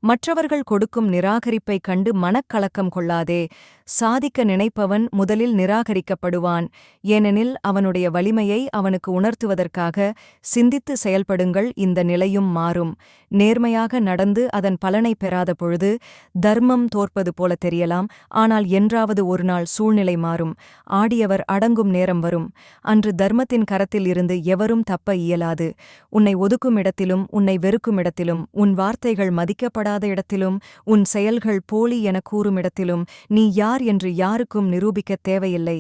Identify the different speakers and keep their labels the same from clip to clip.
Speaker 1: மற்றவர்கள் கொடுக்கும் நிராகரிப்பைக் கண்டு மனக்கலக்கம் கொள்ளாதே. சாதிக்க நினைப்பவன் முதலில் நிராகரிக்கப்படுவான். ஏனெனில் அவனுடைய வலிமையை அவனுக்கு உணர்த்துவதற்காக சிந்தித்து செயல்படுங்கள். இந்த நிலையும் மாறும். நேர்மையாக நடந்து அதன் பலனை பெறாத பொழுது தர்மம் தோற்பது போல தெரியலாம். ஆனால் என்றாவது ஒருநாள் சூழ்நிலை மாறும். ஆடியவர் அடங்கும் நேரம் வரும். அன்று தர்மத்தின் கரத்தில் இருந்து எவரும் தப்ப இயலாது. உன்னை ஒதுக்கும் இடத்திலும் உன்னை வெறுக்கும் இடத்திலும் உன் வார்த்தைகள் மதிக்கப்படாத இடத்திலும் உன் செயல்கள் போலி என கூறும் இடத்திலும் நீ யார் என்று யாருக்கும் நிரூபிக்கத் தேவையில்லை.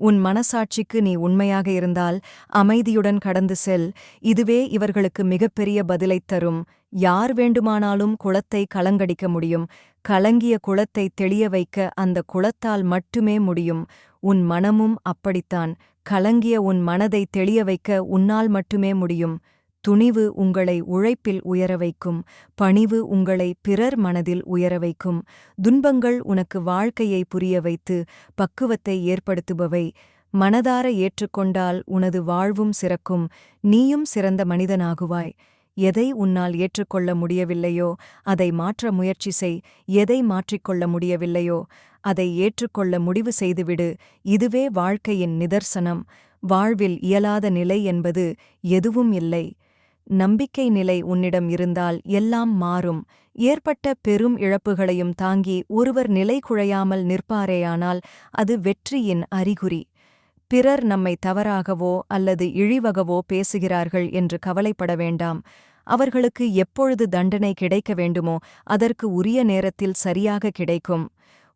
Speaker 1: உன் மனசாட்சிக்கு நீ உண்மையாக இருந்தால் அமைதியுடன் கடந்து செல். இதுவே இவர்களுக்கு மிகப்பெரிய பதிலைத் தரும். யார் வேண்டுமானாலும் குளத்தை கலங்கடிக்க முடியும். கலங்கிய குளத்தை தெளிய வைக்க அந்த குளத்தால் மட்டுமே முடியும். உன் மனமும் அப்படித்தான். கலங்கிய உன் மனதை தெளிய வைக்க உன்னால் மட்டுமே முடியும். துணிவு உங்களை உழைப்பில் உயர வைக்கும். பணிவு உங்களை பிறர் மனதில் உயர வைக்கும். துன்பங்கள் உனக்கு வாழ்க்கையை புரிய வைத்து பக்குவத்தை ஏற்படுத்துபவை. மனதார ஏற்றுக்கொண்டால் உனது வாழ்வும் சிறக்கும். நீயும் சிறந்த மனிதனாகுவாய். எதை உன்னால் ஏற்றுக்கொள்ள முடியவில்லையோ அதை மாற்ற முயற்சி செய். எதை மாற்றிக்கொள்ள முடியவில்லையோ அதை ஏற்றுக்கொள்ள முடிவு செய்துவிடு. இதுவே வாழ்க்கையின் நிதர்சனம். வாழ்வில் இயலாத நிலை என்பது எதுவும் இல்லை. நம்பிக்கை நிலை உன்னிடம் இருந்தால் எல்லாம் மாறும். ஏற்பட்ட பெரும் இழப்புகளையும் தாங்கி ஒருவர் நிலை குழையாமல் நிற்பாரேயானால் அது வெற்றியின் அறிகுறி. பிறர் நம்மை தவறாகவோ அல்லது இழிவகவோ பேசுகிறார்கள் என்று கவலைப்பட வேண்டாம். அவர்களுக்கு எப்பொழுது தண்டனை கிடைக்க வேண்டுமோ அதற்கு உரிய நேரத்தில் சரியாக கிடைக்கும்.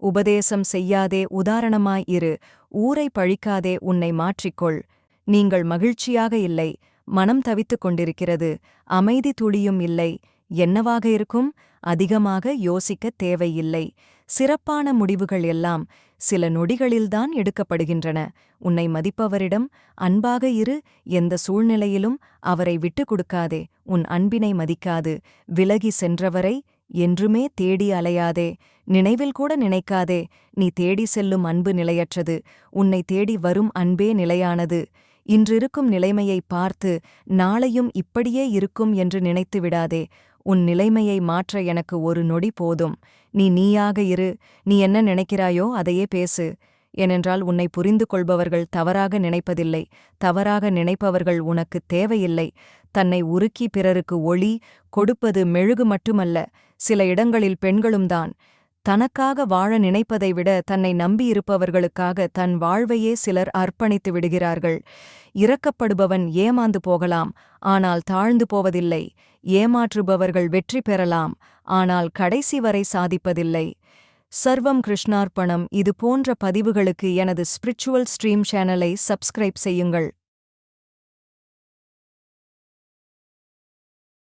Speaker 1: உபதேசம் செய்யாதே, உதாரணமாய் இரு. ஊரை பழிக்காதே, உன்னை மாற்றிக்கொள். நீங்கள் மகிழ்ச்சியாக இல்லை. மனம் தவித்துக் கொண்டிருக்கிறது. அமைதி துளியும் இல்லை. என்னவாக இருக்கும்? அதிகமாக யோசிக்கத் தேவையில்லை. சிறப்பான முடிவுகள் எல்லாம் சில நொடிகளில்தான் எடுக்கப்படுகின்றன. உன்னை மதிப்பவரிடம் அன்பாக இரு. எந்த சூழ்நிலையிலும் அவரை விட்டுக் கொடுக்காதே. உன் அன்பினை மதிக்காது விலகி சென்றவரை என்றுமே தேடி அலையாதே. நினைவில் கூட நினைக்காதே. நீ தேடி செல்லும் அன்பு நிலையற்றது. உன்னை தேடி வரும் அன்பே நிலையானது. இன்றிருக்கும் நிலைமையை பார்த்து நாளையும் இப்படியே இருக்கும் என்று நினைத்து விடாதே. உன் நிலைமையை மாற்ற எனக்கு ஒரு நொடி போதும். நீ நீயாக இரு. நீ என்ன நினைக்கிறாயோ அதையே பேசு. ஏனென்றால் உன்னை புரிந்து கொள்பவர்கள் தவறாக நினைப்பதில்லை. தவறாக நினைப்பவர்கள் உனக்கு தேவையில்லை. தன்னை உருக்கி பிறருக்கு ஒளி கொடுப்பது மெழுகு மட்டுமல்ல, சில இடங்களில் பெண்களும்தான். தனக்காக வாழ நினைப்பதை விட தன்னை நம்பியிருப்பவர்களுக்காக தன் வாழ்வையே சிலர் அர்ப்பணித்து விடுகிறார்கள். இரக்கப்படுபவன் ஏமாந்து போகலாம், ஆனால் தாழ்ந்து போவதில்லை. ஏமாற்றுபவர்கள் வெற்றி பெறலாம், ஆனால் கடைசி வரை சாதிப்பதில்லை. சர்வம் கிருஷ்ணார்ப்பணம். இது போன்ற பதிவுகளுக்கு எனது ஸ்பிரிச்சுவல் ஸ்ட்ரீம் சேனலை சப்ஸ்கிரைப் செய்யுங்கள்.